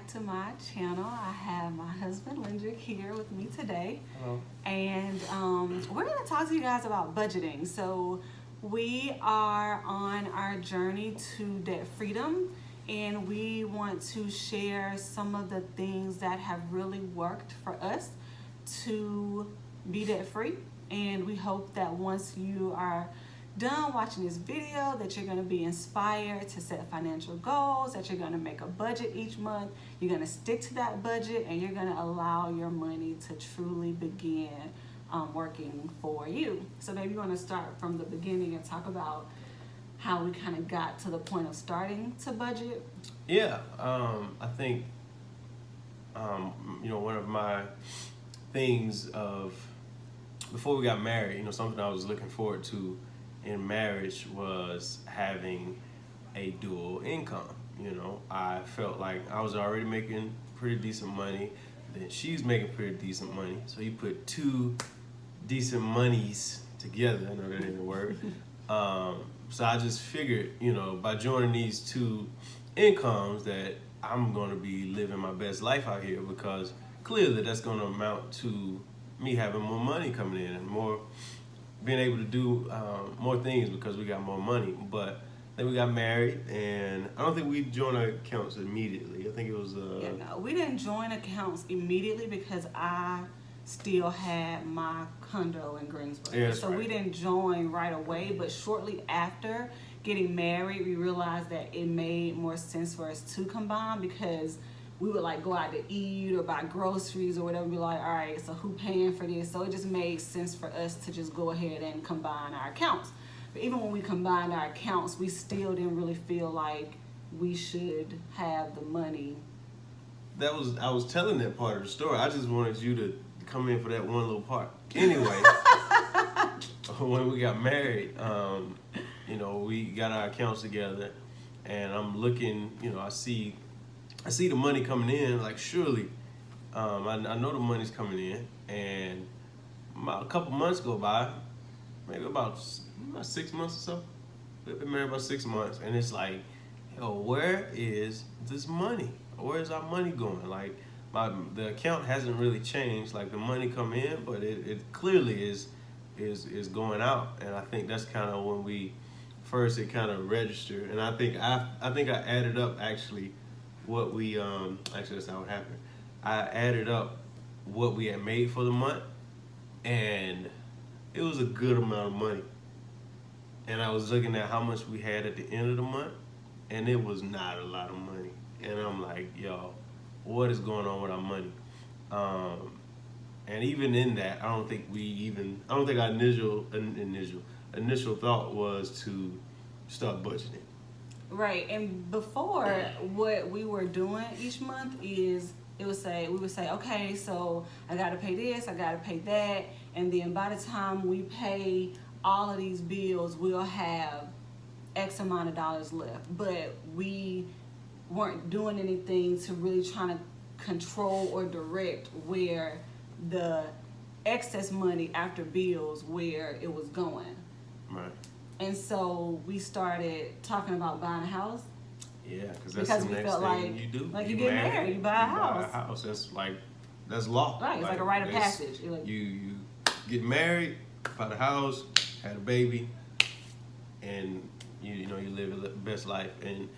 back to my channel. I have my husband Lindrick here with me today. Hello. And we're going to talk to you guys about budgeting. So we are on our journey to debt freedom, and we want to share some of the things that have really worked for us to be debt free. And we hope that once you are done watching this video that you're going to be inspired to set financial goals, that you're going to make a budget each month, you're going to stick to that budget, and you're going to allow your money to truly begin working for you. So maybe you want to start from the beginning and talk about how we kind of got to the point of starting to budget. Yeah, I think one of my things of before we got married, something I was looking forward to in marriage was having a dual income. I felt like I was already making pretty decent money, then she's making pretty decent money. So you put two decent monies together, I know that ain't a word. So I just figured, by joining these two incomes that I'm gonna be living my best life out here, because clearly that's gonna amount to me having more money coming in and more being able to do more things because we got more money. But then we got married, and I don't think we joined our accounts immediately. I think it was No, we didn't join accounts immediately because I still had my condo in Greensboro. Yeah, so right. We didn't join right away, but shortly after getting married, we realized that it made more sense for us to combine, because we would like go out to eat or buy groceries or whatever, be like, all right, so who paying for this? So it just made sense for us to just go ahead and combine our accounts. But even when we combined our accounts, we still didn't really feel like we should have the money. I was telling that part of the story. I just wanted you to come in for that one little part. Anyway, when we got married, we got our accounts together, and I'm looking, I see the money coming in, like surely, I know the money's coming in, and a couple months go by, maybe about 6 months or so. We've been married about 6 months, and it's like, where is this money? Where is our money going? Like, the account hasn't really changed, like the money come in, but it clearly is going out. And I think that's kind of when it kind of registered, and I think I added up actually what we actually that's not what happened. I added up what we had made for the month, and it was a good amount of money. And I was looking at how much we had at the end of the month, and it was not a lot of money. And I'm like, what is going on with our money? And even in that, I don't think our initial thought was to start budgeting. Right, and before, what we were doing each month is we would say, okay, so I gotta pay this, I gotta pay that, and then by the time we pay all of these bills, we'll have X amount of dollars left. But we weren't doing anything to really trying to control or direct where the excess money after bills, where it was going. Right. And so we started talking about buying a house. Yeah, because we the felt next thing like, you do. like you get married, you buy a house. That's law. Right, it's like a rite of passage. You get married, buy the house, had a baby, and you live the best life. And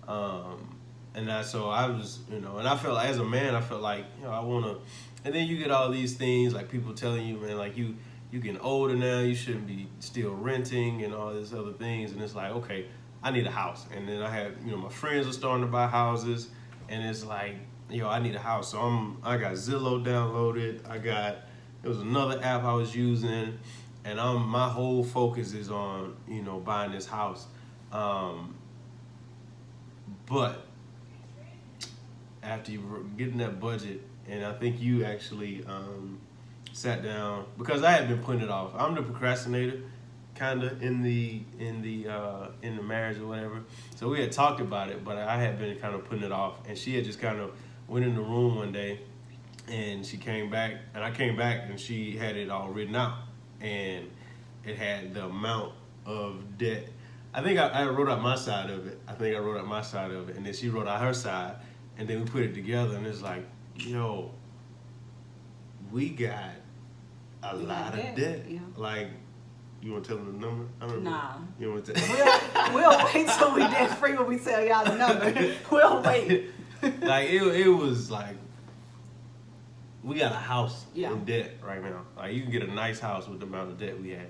so I was, and I felt like, as a man, I felt like, I want to. And then you get all these things, like people telling you, man, like you getting older now, you shouldn't be still renting and all these other things. And it's like, okay, I need a house. And then I had, my friends are starting to buy houses, and it's like, I need a house. So I got Zillow downloaded. There was another app I was using, and my whole focus is on, buying this house. But after you get in that budget, and I think you actually sat down, because I had been putting it off. I'm the procrastinator, kind of in the marriage or whatever. So we had talked about it, but I had been kind of putting it off. And she had just kind of went in the room one day, and she came back, and I came back, and she had it all written out, and it had the amount of debt. I think I wrote out my side of it. And then she wrote out her side. and then we put it together, and it's like, yo, we got a lot of debt. Yeah. Like, you want to tell them the number? I don't know. Nah. You want to tell? We'll wait till we debt free when we tell y'all the number. We'll wait. Like it was like we got a house Yeah. in debt right now. Like you can get a nice house with the amount of debt we had,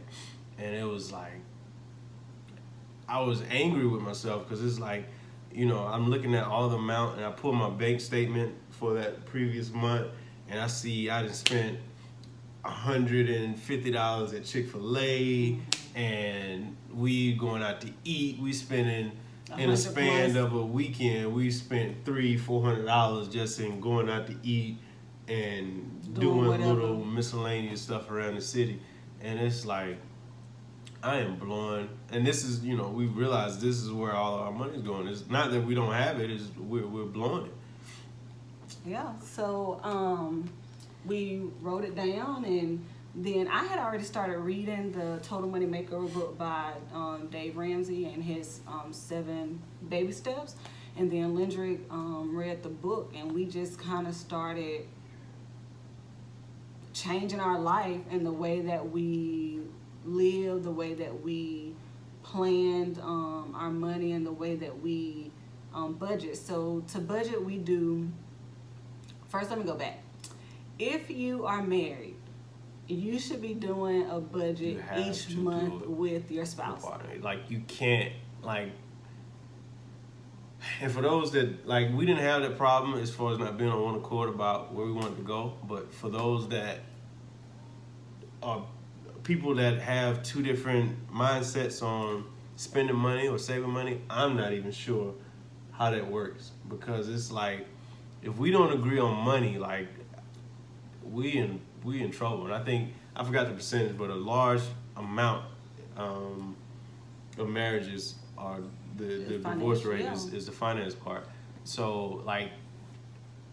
and it was like I was angry with myself because it's like, you know, I'm looking at all the amount and I pull my bank statement for that previous month and I see I done spent $150 at Chick-fil-A and we going out to eat. We spending in a span of a weekend. We spent $300-400 just in going out to eat and doing little miscellaneous stuff around the city. And it's like I am blowing, and this is, you know, we realize this is where all of our money is going. It's not that we don't have it; it's we're blowing it. Yeah. So we wrote it down, and then I had already started reading the Total Money Makeover book by Dave Ramsey and his 7 baby steps, and then Lindrick read the book, and we just kind of started changing our life and the way that we live, the way that we planned our money, and the way that we budget. So to budget, we do, first let me go back. If you are married, you should be doing a budget each month with your spouse. Like you can't, like, and for those that, like, we didn't have that problem as far as not being on one accord about where we wanted to go, but for those that are people that have 2 different mindsets on spending money or saving money, I'm not even sure how that works, because it's like if we don't agree on money, like we in trouble. And I think I forgot the percentage, but a large amount of marriages are the divorce rate is the finance part. So like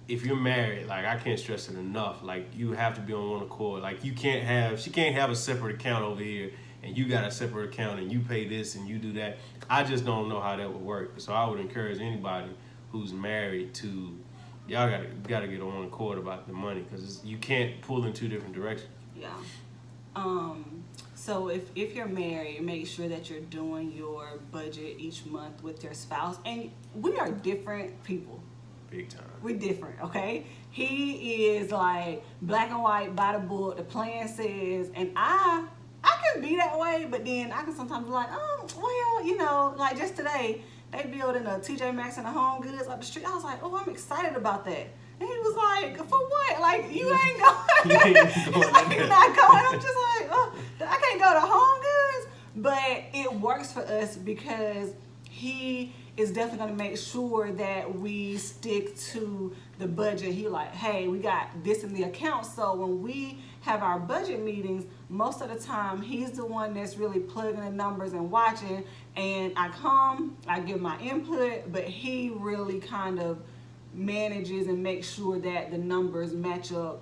if you're married, like I can't stress it enough, like you have to be on one accord. Like she can't have a separate account over here and you got a separate account and you pay this and you do that. I just don't know how that would work. So I would encourage anybody who's married to, y'all gotta get on one accord about the money, because you can't pull in 2 different directions. Yeah. So if you're married, make sure that you're doing your budget each month with your spouse. And we are different people. Big time. We're different, okay? He is like black and white, by the book, the plan says, and I can be that way, but then I can sometimes be like, oh, well, you know, like just today, they building a TJ Maxx and a Home Goods up the street. I was like, oh, I'm excited about that. And he was like, for what? Like, you ain't going. He's like, you're not going. I'm just like, oh, I can't go to Home Goods. But it works for us because he is definitely going to make sure that we stick to the budget. He like, hey, we got this in the account. So when we have our budget meetings, most of the time he's the one that's really plugging the numbers and watching. And I come, I give my input, but he really kind of manages and makes sure that the numbers match up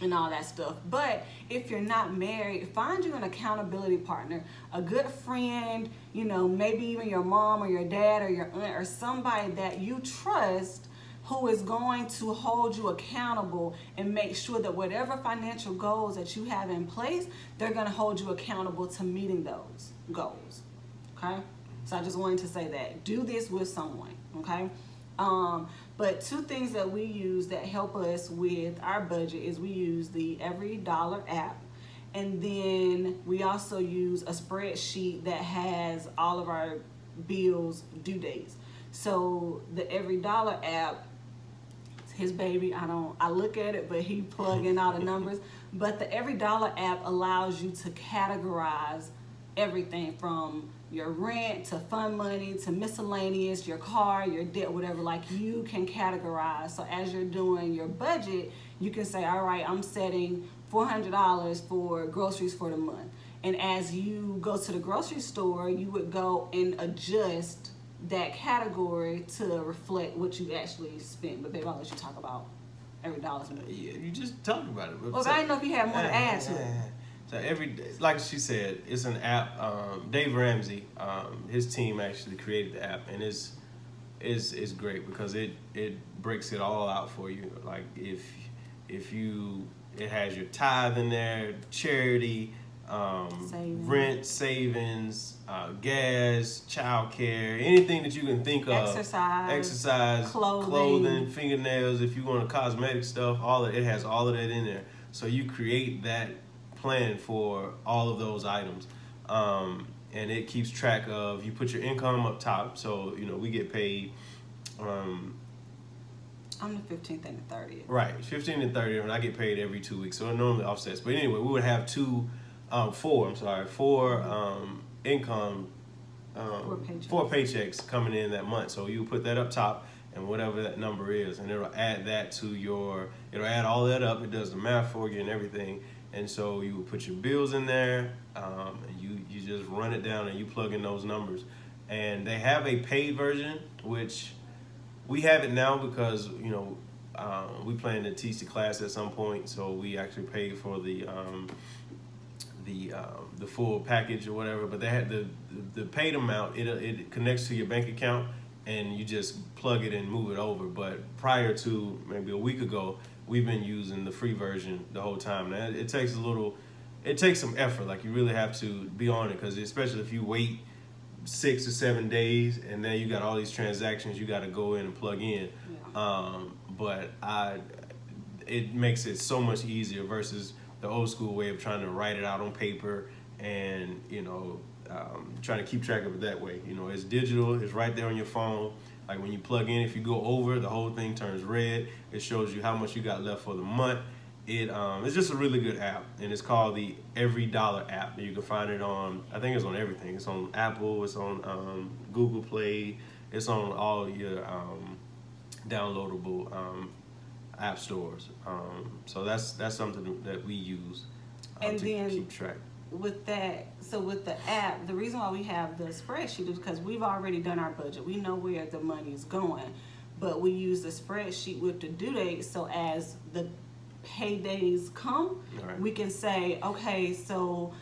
and all that stuff. But if you're not married, find you an accountability partner, a good friend, you know, maybe even your mom or your dad or your aunt or somebody that you trust, who is going to hold you accountable and make sure that whatever financial goals that you have in place, they're going to hold you accountable to meeting those goals. Okay? So I just wanted to say that. Do this with someone. Okay? But 2 things that we use that help us with our budget is we use the EveryDollar app, and then we also use a spreadsheet that has all of our bills due dates. So the EveryDollar app, his baby, I look at it, but he plug in all the numbers. But the EveryDollar app allows you to categorize everything from your rent to fund money to miscellaneous, your car, your debt, whatever. Like, you can categorize. So as you're doing your budget, you can say, all right, I'm setting $400 for groceries for the month. And as you go to the grocery store, you would go and adjust that category to reflect what you actually spent. But babe, I'll let you talk about EveryDollar. Yeah, you just talked about it. Well, I didn't know if you had more to add to it. So like she said, it's an app. Dave Ramsey, his team actually created the app, and it's is great because it breaks it all out for you. Like if you, it has your tithe in there, charity, rent, savings, gas, childcare, anything that you can think of. Exercise, clothing, fingernails. If you want cosmetic stuff, it has all of that in there. So you create that plan for all of those items. And it keeps track of, you put your income up top. So, we get paid. On the 15th and the 30th. Right, 15th and 30th, and I get paid every 2 weeks. So it normally offsets. But anyway, we would have four income, four paychecks coming in that month. So you put that up top and whatever that number is, and it'll add that to it'll add all that up. It does the math for you and everything. And so you put your bills in there, and you just run it down and you plug in those numbers. And they have a paid version, which we have it now because, we plan to teach the class at some point. So we actually paid for the full package or whatever. But they had the paid amount, it connects to your bank account and you just plug it and move it over. But prior to maybe a week ago, we've been using the free version the whole time. Now, it takes some effort. Like, you really have to be on it, because especially if you wait 6 or 7 days and then you got all these transactions you got to go in and plug in. Yeah. But it makes it so much easier versus the old school way of trying to write it out on paper and, trying to keep track of it that way. It's digital. It's right there on your phone. Like, when you plug in, if you go over, the whole thing turns red. It shows you how much you got left for the month. It's just a really good app, and it's called the EveryDollar app. You can find it on, I think it's on everything. It's on Apple, it's on Google Play, it's on all your downloadable app stores. So that's something that we use to keep track. With the app, the reason why we have the spreadsheet is because we've already done our budget. We know where the money is going, but we use the spreadsheet with the due date. So as the paydays come, right, we can say, okay, so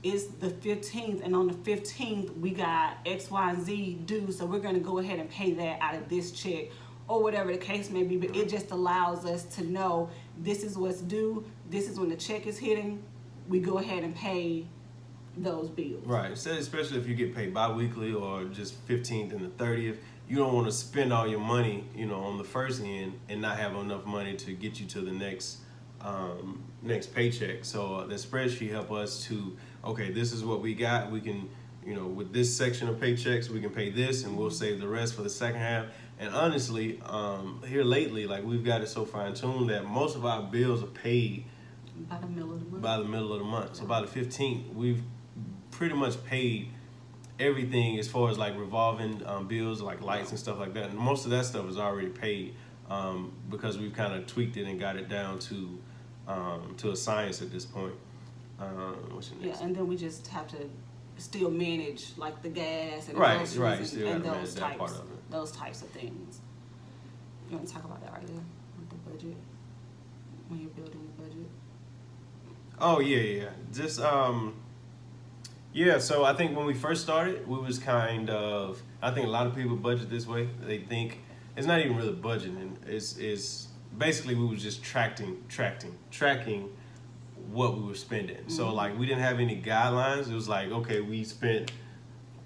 it's the 15th, and on the 15th we got X, Y, and Z due, so we're going to go ahead and pay that out of this check, or whatever the case may be. But it just allows us to know this is what's due, this is when the check is hitting. We go ahead and pay those bills. Right. So especially if you get paid bi-weekly or just 15th and the 30th, you don't want to spend all your money, on the first end and not have enough money to get you to the next paycheck. So the spreadsheet help us to, okay, this is what we got. We can, with this section of paychecks, we can pay this and we'll save the rest for the second half. And honestly, here lately, like, we've got it so fine-tuned that most of our bills are paid by the middle of the month. So by the 15th, we've pretty much paid everything as far as like revolving bills, like lights and stuff like that. And most of that stuff is already paid because we've kind of tweaked it and got it down to a science at this point. What's your next? Yeah, and then we just have to still manage like the gas and those types of things. You want to talk about that right there with the budget, when you're building the budget? Oh yeah. Just so I think when we first started, we was I think a lot of people budget this way. They think it's not even really budgeting. It's basically we was just tracking what we were spending. Mm-hmm. So like, we didn't have any guidelines. It was like, okay, we spent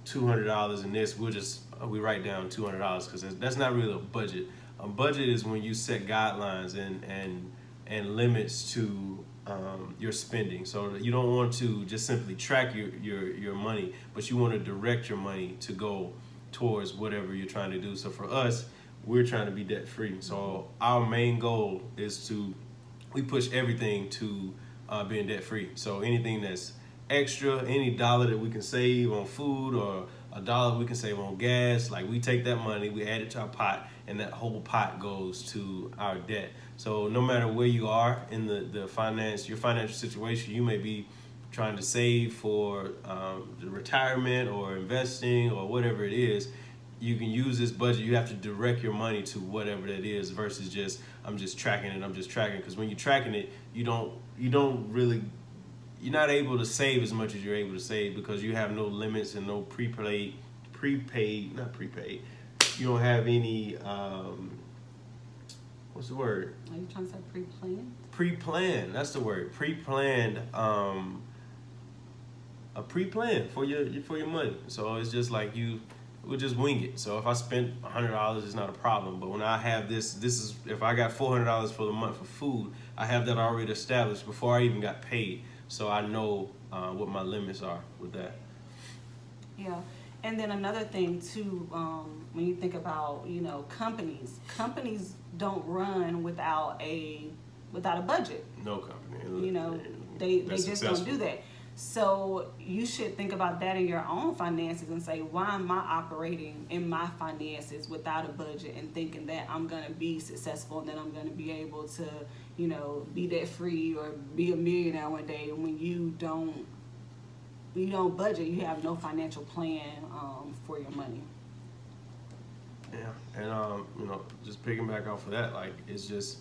$200 in this. We write down $200 because that's not really a budget. A budget is when you set guidelines and limits to your spending. So you don't want to just simply track your money, but you want to direct your money to go towards whatever you're trying to do. So for us, we're trying to be debt free. So our main goal is we push everything to being debt free. So anything that's extra, any dollar that we can save on food or a dollar we can save on gas, like, we take that money, we add it to our pot, and that whole pot goes to our debt. So no matter where you are in your financial situation, you may be trying to save for the retirement or investing or whatever it is. You can use this budget. You have to direct your money to whatever that is versus just, I'm just tracking it. Because when you're tracking it, you're not able to save as much as you're able to save because you have no limits and no you don't have any what's the word? Are you trying to say pre-planned? Pre-planned. That's the word. Pre-planned. A pre-plan for your money. So it's just like we'll just wing it. So if I spent $100, it's not a problem. But when I have this is if I got $400 for the month for food, I have that already established before I even got paid. So I know what my limits are with that. Yeah, and then another thing too, when you think about companies don't run without a budget. No company. They just don't do that. So you should think about that in your own finances and say, why am I operating in my finances without a budget and thinking that I'm gonna be successful and that I'm gonna be able to, be debt free or be a millionaire one day? When you don't budget, you have no financial plan for your money. Yeah, and just picking back off of that, like it's just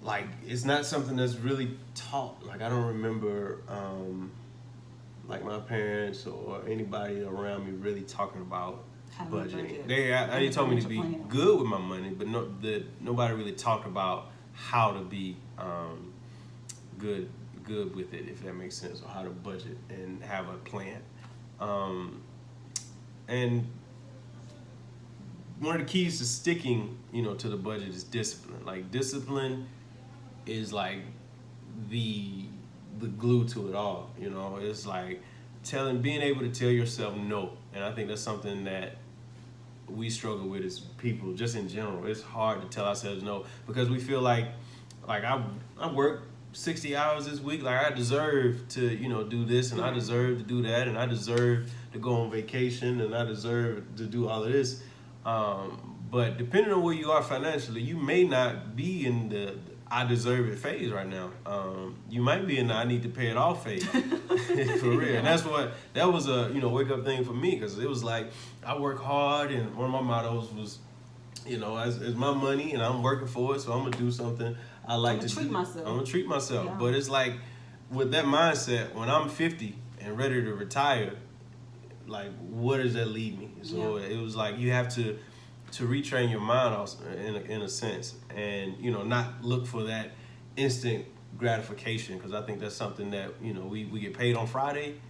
like it's not something that's really taught. Like I don't remember like my parents or anybody around me really talking about budgeting. They told me to be good with my money, but nobody really talked about how to be good with it, if that makes sense, or how to budget and have a plan. And one of the keys to sticking, to the budget is discipline. Like discipline is like the glue to it all. It's like being able to tell yourself no. And I think that's something that we struggle with as people, just in general. It's hard to tell ourselves no because we feel like I work 60 hours this week, like I deserve to do this, and I deserve to do that, and I deserve to go on vacation, and I deserve to do all of this. But depending on where you are financially, you may not be in the I deserve it phase right now. You might be in the I need to pay it off phase. For real. And that was a wake up thing for me, because it was like I work hard, and one of my mottos was, it's my money and I'm working for it, so I'm gonna do something I like to treat myself. I'm gonna treat myself. Yeah. But it's like with that mindset, when I'm 50 and ready to retire, like what does that lead me? So it was like you have to retrain your mind also, in a sense, and not look for that instant gratification, because I think that's something that we get paid on Friday.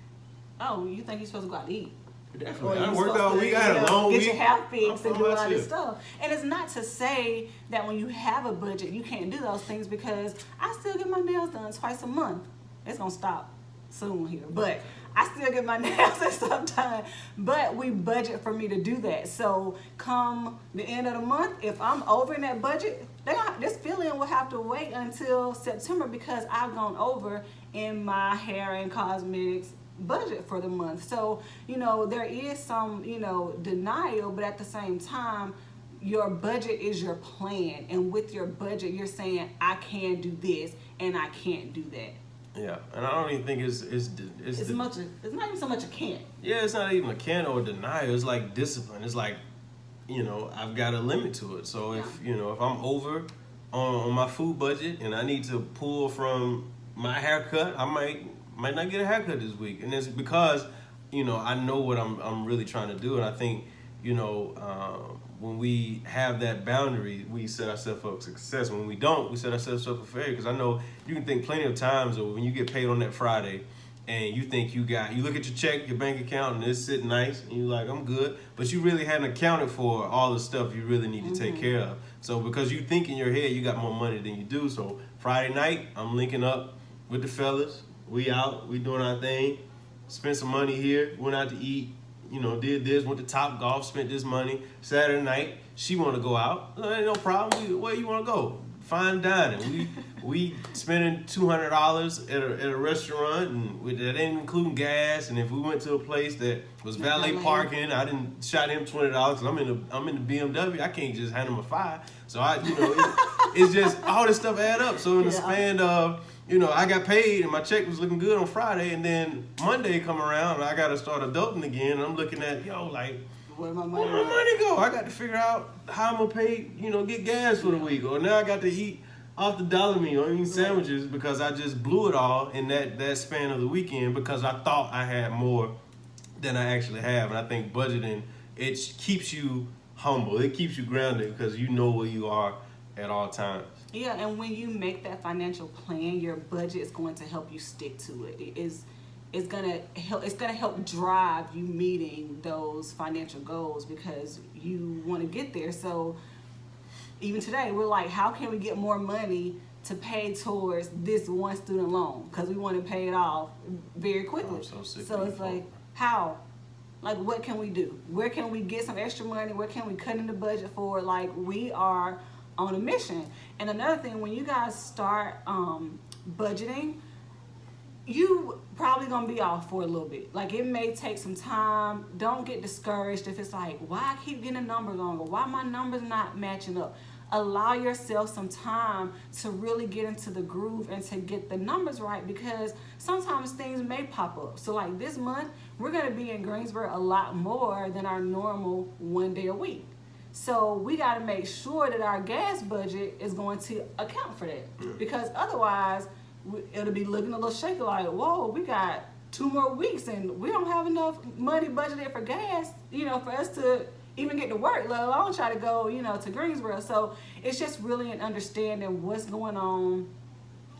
Oh, you think you're supposed to go out to eat? Definitely. I worked all week. I had a long week. Get your hair fixed and do all this stuff. And it's not to say that when you have a budget, you can't do those things, because I still get my nails done twice a month. It's going to stop soon here. But I still get my nails at some time. But we budget for me to do that. So come the end of the month, if I'm over in that budget, this fill-in will have to wait until September, because I've gone over in my hair and cosmetics budget for the month. So there is some denial, but at the same time your budget is your plan, and with your budget you're saying I can do this and I can't do that. Yeah, and I don't even think it's not even so much a can't. Yeah, it's not even a can't or denial. It's like discipline. It's like I've got a limit to it. So if I'm over on my food budget and I need to pull from my haircut, I might not get a haircut this week, and it's because I know what I'm really trying to do. And I think when we have that boundary, we set ourselves up for success. When we don't, we set ourselves up for failure, because I know you can think plenty of times of when you get paid on that Friday and you think you look at your check, your bank account, and it's sitting nice, and you're like, I'm good, but you really hadn't accounted for all the stuff you really need to take care of. So because you think in your head you got more money than you do, so Friday night I'm linking up with the fellas. We out, we doing our thing, spent some money here, went out to eat, did this, went to Top Golf, spent this money. Saturday night, she want to go out. Ain't no problem. Where you want to go? Fine dining. We spending $200 at a restaurant, and that ain't including gas. And if we went to a place that was valet parking, I didn't shot him $20 because I'm in the BMW. I can't just hand him a $5. So it's just all this stuff add up. So in the span of I got paid and my check was looking good on Friday, and then Monday come around and I got to start adulting again. And I'm looking at, where my money go? I got to figure out how I'm going to pay, get gas for the week. Or now I got to eat off the dollar meal or eat sandwiches because I just blew it all in that span of the weekend because I thought I had more than I actually have. And I think budgeting it keeps you humble. It keeps you grounded because you know where you are at all times. Yeah, and when you make that financial plan, your budget is going to help you stick to it. It's gonna help drive you meeting those financial goals because you want to get there. So even today, we're like, how can we get more money to pay towards this one student loan? Because we want to pay it off very quickly. I'm so sick So of it's you like, folk. how? Like, what can we do? Where can we get some extra money? Where can we cut in the budget for? Like, we are on a mission. And another thing, when you guys start budgeting, you probably gonna be off for a little bit. Like, it may take some time. Don't get discouraged if it's like, why I keep getting the numbers wrong, or why my numbers not matching up. Allow yourself some time to really get into the groove and to get the numbers right, because sometimes things may pop up. So like this month, we're gonna be in Greensboro a lot more than our normal 1 day a week. So we gotta make sure that our gas budget is going to account for that, because otherwise it'll be looking a little shaky like, whoa, we got 2 more weeks and we don't have enough money budgeted for gas, for us to even get to work, let alone try to go, to Greensboro. So it's just really an understanding what's going on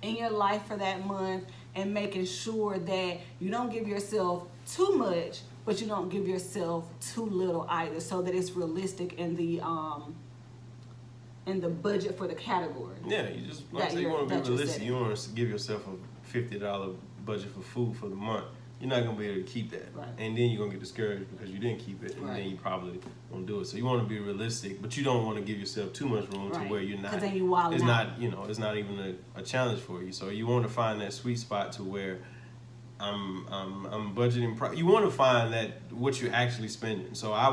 in your life for that month and making sure that you don't give yourself too much, but you don't give yourself too little either, so that it's realistic in the budget for the category. Yeah, you just like I say, you want to be realistic. You want to give yourself a $50 budget for food for the month. You're not gonna be able to keep that, right. And then you're gonna get discouraged because you didn't keep it, and right. then you probably won't do it. So you want to be realistic, but you don't want to give yourself too much room right. to where you're not. Because then you wild it's out. not, it's not even a challenge for you. So you want to find that sweet spot to where I'm budgeting. You want to find that what you're actually spending. So I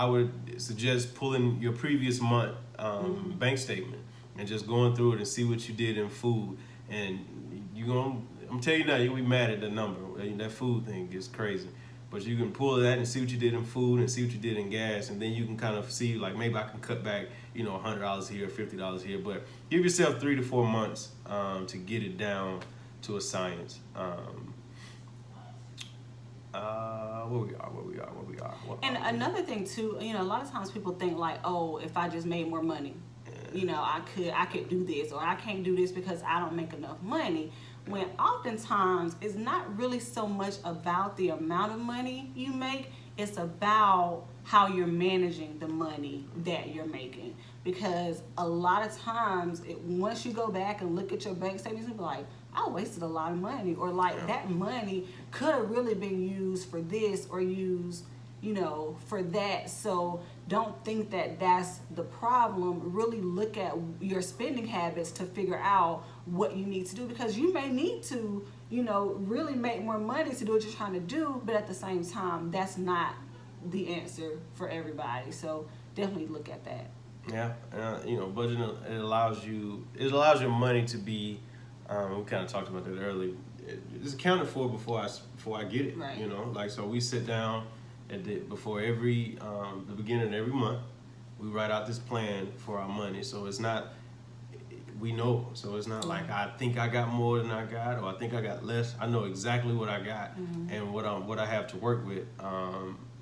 would suggest pulling your previous month bank statement and just going through it and see what you did in food, and I'm telling you now, you'll be mad at the number. That food thing gets crazy. But you can pull that and see what you did in food and see what you did in gas, and then you can kind of see, like, maybe I can cut back, $100 here, $50 here. But give yourself 3 to 4 months to get it down to a science. Where we are. And another thing too, a lot of times people think like, oh, if I just made more money, I could do this, or I can't do this because I don't make enough money. When oftentimes it's not really so much about the amount of money you make, it's about how you're managing the money that you're making. Because a lot of times, once you go back and look at your bank statements, you'll be like, I wasted a lot of money, or like that money could have really been used for this or used, for that. So don't think that that's the problem. Really look at your spending habits to figure out what you need to do, because you may need to, really make more money to do what you're trying to do, but at the same time, that's not the answer for everybody. So definitely look at that. Yeah, budgeting, it allows your money to be, we kind of talked about that earlier. It's accounted for before I get it. Right. So we sit down before the beginning of every month, we write out this plan for our money. So it's not, we know. So it's not like I think I got more than I got, or I think I got less. I know exactly what I got and what I have to work with,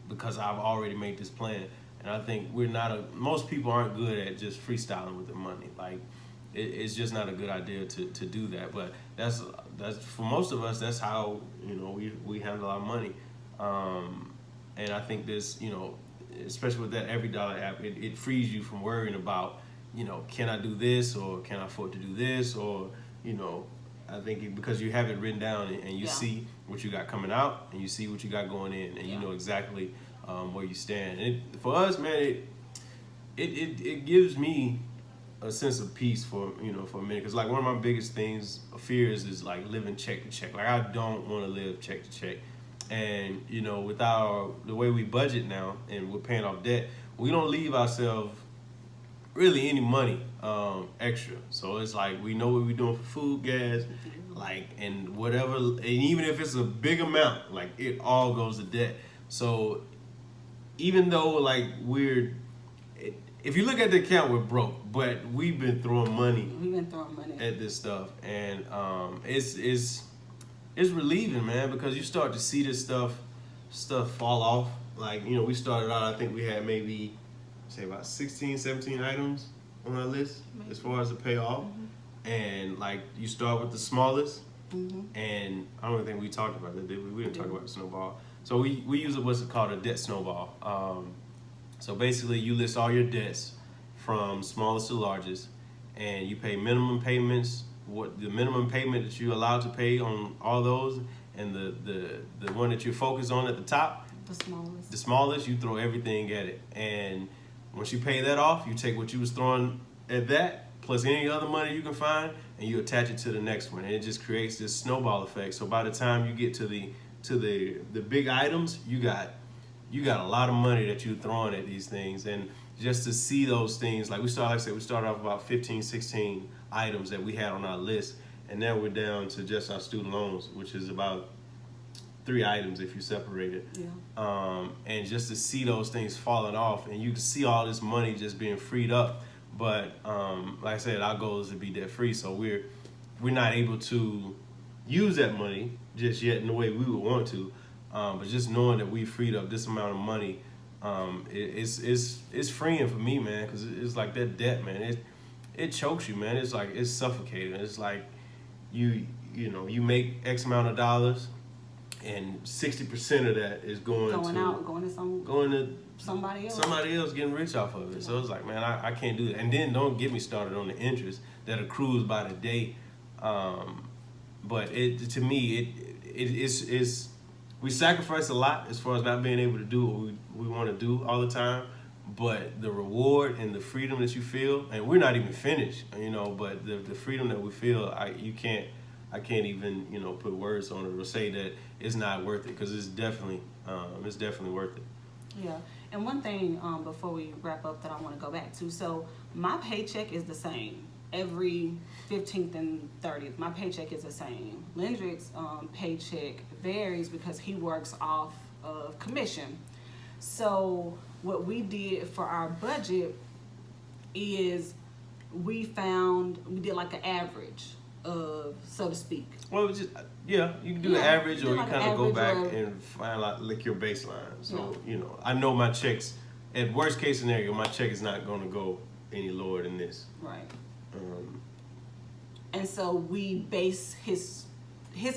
because I've already made this plan. And I think most people aren't good at just freestyling with their money. Like, it's just not a good idea to do that. But that's for most of us, that's how we handle our money. And I think this, especially with that EveryDollar app, it frees you from worrying about, can I do this, or can I afford to do this, or I think because you have it written down and you see what you got coming out and you see what you got going in, and you know exactly where you stand. And for us, man, it gives me a sense of peace for a minute, because like one of my biggest fears is like living check to check. Like, I don't want to live check to check. And with the way we budget now, and we're paying off debt, we don't leave ourselves really any money extra. So it's like we know what we're doing for food, gas, and whatever, and even if it's a big amount, like, it all goes to debt. So even though if you look at the account, we're broke, but we've been throwing money at this stuff, and it's relieving, man, because you start to see this stuff fall off, like, you know, we started out, I think we had maybe, say about 16, 17 items on our list as far as the payoff. And like, you start with the smallest, and I don't even think we talked about that, did we? We didn't talk about the snowball. So we use what's called a debt snowball. So basically, you list all your debts from smallest to largest, and you pay minimum payments. What the minimum payment that you're allowed to pay on all those, and the one that you're focused on at the top, the smallest, you throw everything at it. And once you pay that off, you take what you was throwing at that plus any other money you can find, and you attach it to the next one, and it just creates this snowball effect. So by the time you get to the big items, you got a lot of money that you're throwing at these things. And just to see those things, like we started off about 15, 16 items that we had on our list, and now we're down to just our student loans, which is about 3 items if you separate it. And just to see those things falling off, and you can see all this money just being freed up. But like I said, our goal is to be debt free, so we're not able to use that money just yet in the way we would want to. But just knowing that we freed up this amount of money, it's freeing for me, man, because it's like that debt, man. It chokes you, man. It's like it's suffocating. It's like you make X amount of dollars, and 60% of that is going to somebody else getting rich off of it. So it's like, man, I can't do that. And then don't get me started on the interest that accrues by the day. But to me, it's we sacrifice a lot as far as not being able to do what we want to do all the time. But the reward and the freedom that you feel, and we're not even finished, but the freedom that we feel, I can't even, put words on it or say that it's not worth it, because it's definitely worth it. Yeah, and one thing before we wrap up that I want to go back to. So my paycheck is the same every 15th and 30th. My paycheck is the same. Lendrick's paycheck varies because he works off of commission. So what we did for our budget is we did like an average of, so to speak. Well, just you can do an average, or you kind of go back and find out like your baseline. So I know my checks. At worst case scenario, my check is not going to go any lower than this. Right. And so we base his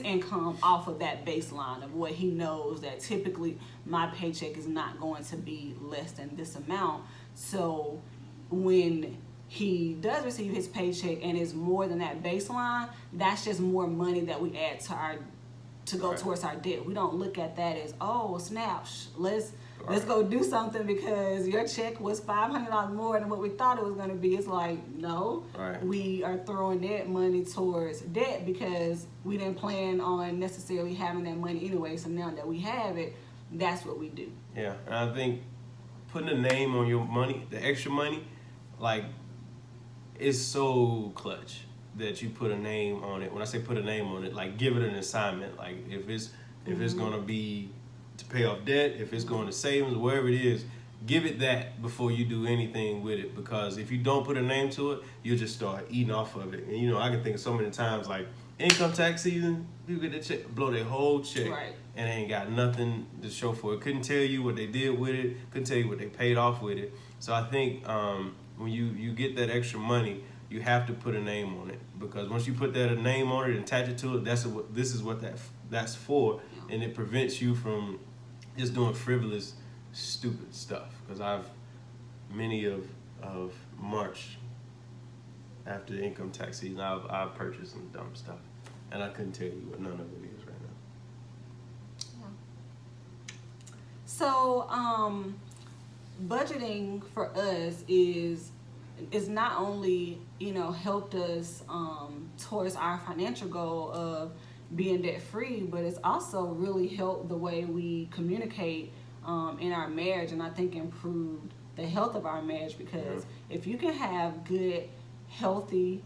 income off of that baseline of what he knows that typically my paycheck is not going to be less than this amount. So when he does receive his paycheck and is more than that baseline, that's just more money that we add to go towards our debt. We don't look at that as, oh snap, let's go do something because your check was $500 more than what we thought it was going to be. It's like, no, we are throwing that money towards debt because we didn't plan on necessarily having that money anyway. So now that we have it, that's what we do. Yeah, and I think putting a name on your money, the extra money, like, it's so clutch that you put a name on it. When I say put a name on it, like give it an assignment. Like if it's going to be to pay off debt, if it's going to savings, wherever it is, give it that before you do anything with it. Because if you don't put a name to it, you'll just start eating off of it. And I can think of so many times, like income tax season, people get the check, blow their whole check, and they ain't got nothing to show for it. Couldn't tell you what they did with it, couldn't tell you what they paid off with it. So I think when you get that extra money, you have to put a name on it, because once you put that a name on it and attach it to it, this is what that's for, and it prevents you from just doing frivolous, stupid stuff. Because many of March after the income tax season, I've purchased some dumb stuff, and I couldn't tell you what none of it is right now. Yeah. So budgeting for us is not only helped us towards our financial goal of being debt free, but it's also really helped the way we communicate in our marriage, and I think improved the health of our marriage, because if you can have good, healthy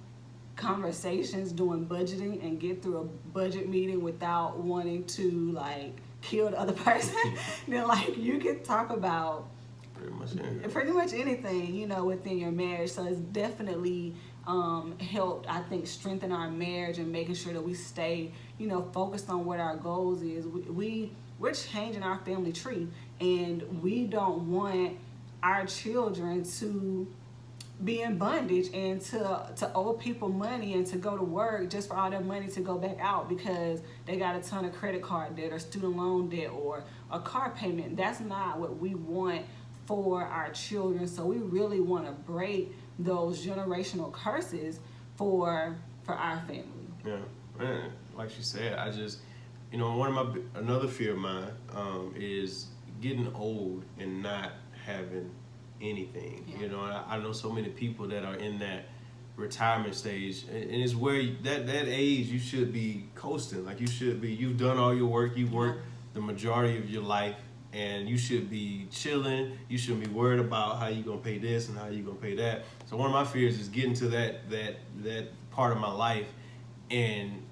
conversations doing budgeting and get through a budget meeting without wanting to like kill the other person, then like you can talk about pretty much anything, within your marriage. So it's definitely helped, I think, strengthen our marriage and making sure that we stay, focused on what our goals is. We're changing our family tree, and we don't want our children to be in bondage and to owe people money and to go to work just for all their money to go back out because they got a ton of credit card debt or student loan debt or a car payment. That's not what we want for our children. So we really want to break those generational curses for our family. Yeah, man, like she said, I just, another fear of mine is getting old and not having anything. Yeah. I know so many people that are in that retirement stage, and it's where that age you should be coasting. Like you've done all your work, you've worked the majority of your life, and you should be chilling. You shouldn't be worried about how you gonna pay this and how you gonna pay that. So one of my fears is getting to that part of my life and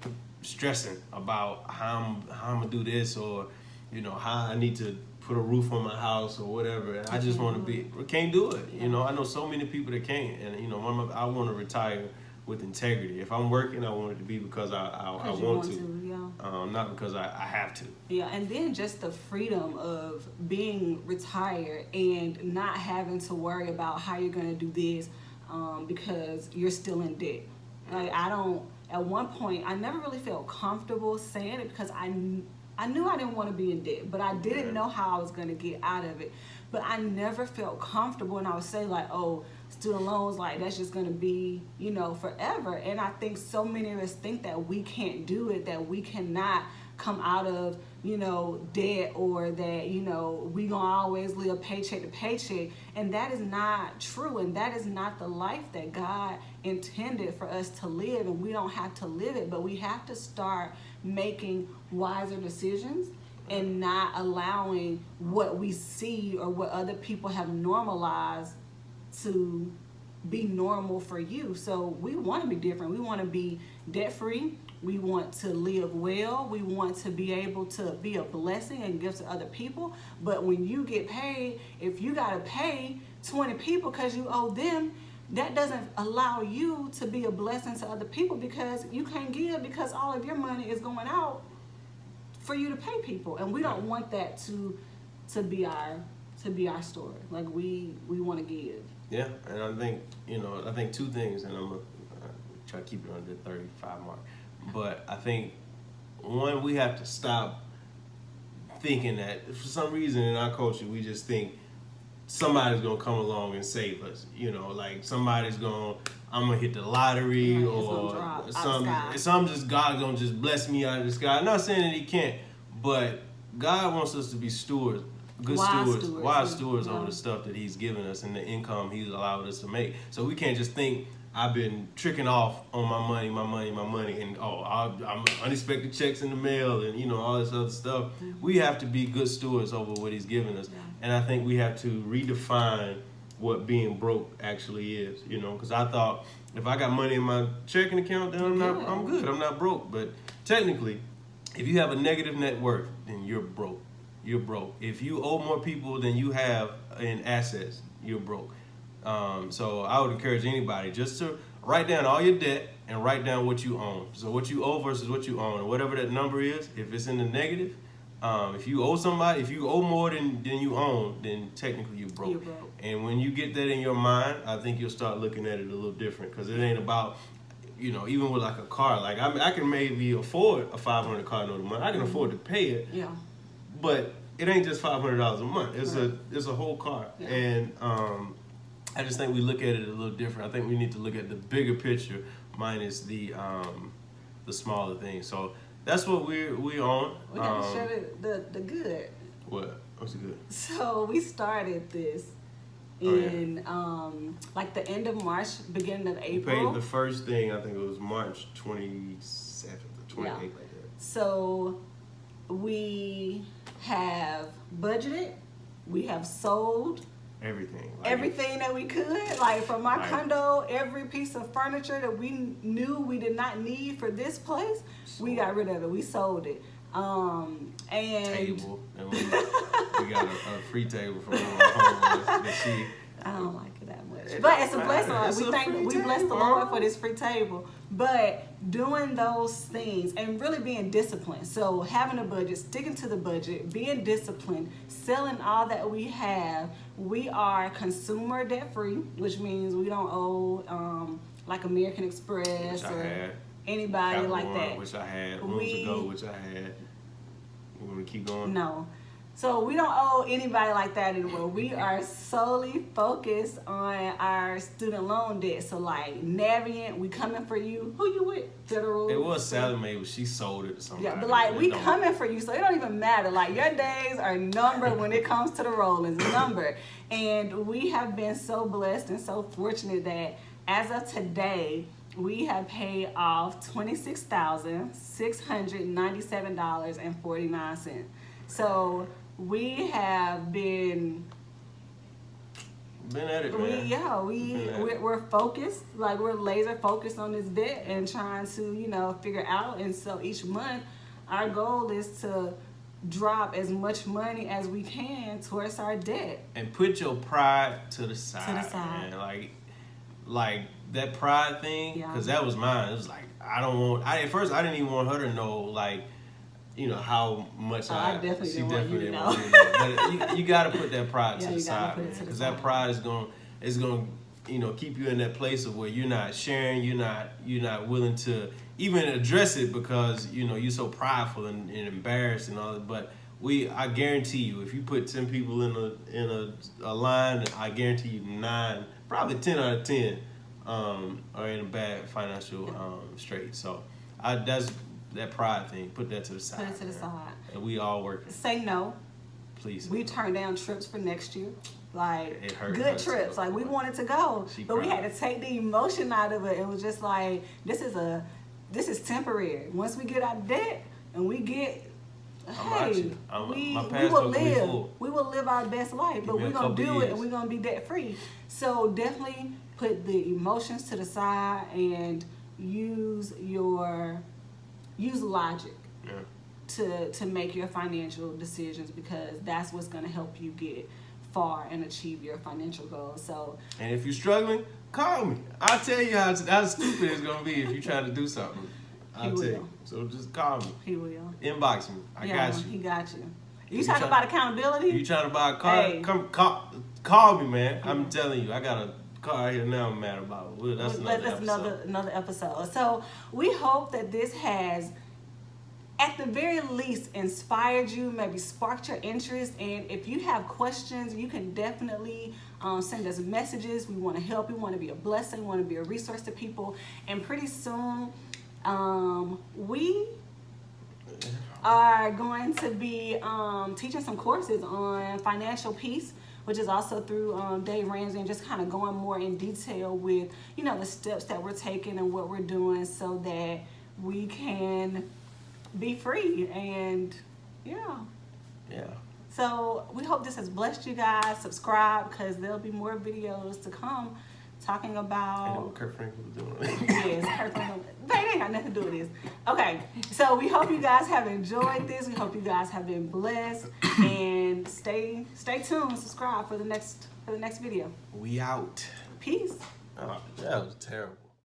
stressing about how I'm gonna do this, or how I need to put a roof on my house or whatever. And I just want to can't do it. I know so many people that can't, and I want to retire with integrity. If I'm working, I want it to be because I want to, not because I have to. Yeah, and then just the freedom of being retired and not having to worry about how you're going to do this because you're still in debt. Like at one point, I never really felt comfortable saying it because I knew I didn't want to be in debt, but I didn't know how I was going to get out of it. But I never felt comfortable, and I would say like, oh, student loans, like that's just going to be, forever. And I think so many of us think that we can't do it, that we cannot come out of, debt, or that, we gonna always live paycheck to paycheck. And that is not true. And that is not the life that God intended for us to live. And we don't have to live it, but we have to start making wiser decisions and not allowing what we see or what other people have normalized to be normal for you. So we want to be different. We want to be debt free. We want to live well. We want to be able to be a blessing and give to other people. But when you get paid, if you got to pay 20 people because you owe them, that doesn't allow you to be a blessing to other people because you can't give because all of your money is going out for you to pay people. And we don't want that to be our story. Like we want to give. Yeah, and I think two things, and I'm gonna try to keep it under the 35 mark. But I think, one, we have to stop thinking that for some reason in our culture we just think somebody's gonna come along and save us. Like I'm gonna hit the lottery, right, or some just God gonna just bless me out of the sky. I'm not saying that He can't, but God wants us to be stewards. Wise stewards over the stuff that He's given us and the income He's allowed us to make. So we can't just think I've been tricking off on my money, and I'm unexpected checks in the mail and all this other stuff. Mm-hmm. We have to be good stewards over what He's given us, and I think we have to redefine what being broke actually is. Because I thought if I got money in my checking account, then I'm good. I'm not broke. But technically, if you have a negative net worth, then you're broke. You're broke. If you owe more people than you have in assets, you're broke. So I would encourage anybody just to write down all your debt and write down what you own. So what you owe versus what you own, and whatever that number is, if it's in the negative, if you owe more than you own, then technically you're broke. And when you get that in your mind, I think you'll start looking at it a little different, because it ain't about, even with like a car, like I can maybe afford a $500 car note a month. I can afford to pay it. Yeah. But it ain't just $500 a month. It's a whole car. Yeah. And I just think we look at it a little different. I think we need to look at the bigger picture minus the smaller things. So that's what we're on. We got to share the good. What? What's the good? So we started this in like the end of March, beginning of April. We paid the first thing, I think it was March 27th or 28th, like that. So we have budgeted, we have sold everything that we could, like from our condo, every piece of furniture that we knew we did not need for this place, we got rid of it. We sold it. And table, and we got a free table from one of my homies that I don't like it that much. It But don't it's a matter. blessing. It's We a thank free we bless the table. Lord for this free table. But doing those things and really being disciplined. So having a budget, sticking to the budget, being disciplined, selling all that we have. We are consumer debt free, which means we don't owe like American Express Which I or had. anybody Capital like One, that. which I had. Rooms ago, which I had. You want to keep going? No. So we don't owe anybody like that anymore. We are solely focused on our student loan debt. So like Navient, we coming for you. Who you with? Federal. It was Sally Mae, but she sold it to somebody. Yeah, but like we It don't- coming for you, so it don't even matter. Like your days are numbered when it comes to the Rollins, numbered. And we have been so blessed and so fortunate that as of today, we have paid off $26,697.49. So we have been at it, man. we're focused, like we're laser focused on this debt and trying to figure out. And so each month our goal is to drop as much money as we can towards our debt. And put your pride to the side, man. Like that pride thing, because that was mine. It was like at first I didn't even want her to know, like, how much I definitely she didn't want you to definitely know. didn't want you to know. But you got to put that pride to the you gotta side, put it man, to the because side. that pride is going keep you in that place of where you're not sharing, you're not willing to even address it because you're so prideful and embarrassed and all that. But I guarantee you, if you put 10 people in a line, I guarantee you 9, probably 10 out of 10 are in a bad financial strait. So that's that pride thing. Put that to the side. Put it to the side. And we all working. Say no. Please. We turned down trips for next year. Like It hurt good her trips. too. Like we wanted to go. But we had to take the emotion out of it. It was just like this is temporary. Once we get out of debt and we get we will live. We will live our best life, but we're gonna do it and we're gonna be debt free. So definitely put the emotions to the side and use logic to make your financial decisions, because that's what's gonna help you get far and achieve your financial goals. So, and if you're struggling, call me. I'll tell you how stupid it's gonna be if you try to do something. I'll tell you. So just call me. He will. Inbox me. I got you. He got you. You talking about accountability? You trying to buy a car? Hey. Come call me, man. I'm telling you, I got a car here now I'm mad about. That's another episode. So we hope that this has, at the very least, inspired you, maybe sparked your interest. And if you have questions, you can definitely send us messages. We want to help. We want to be a blessing. We want to be a resource to people. And pretty soon, we are going to be teaching some courses on financial peace, which is also through Dave Ramsey, and just kind of going more in detail with the steps that we're taking and what we're doing so that we can be free. And yeah. So we hope this has blessed you guys. Subscribe, because there'll be more videos to come talking about. I know what Kurt Franklin was doing. Yes, Kurt Franklin. They ain't got nothing to do with this. Okay, so we hope you guys have enjoyed this. We hope you guys have been blessed, and stay tuned. Subscribe for the next video. We out. Peace. Oh, that was terrible.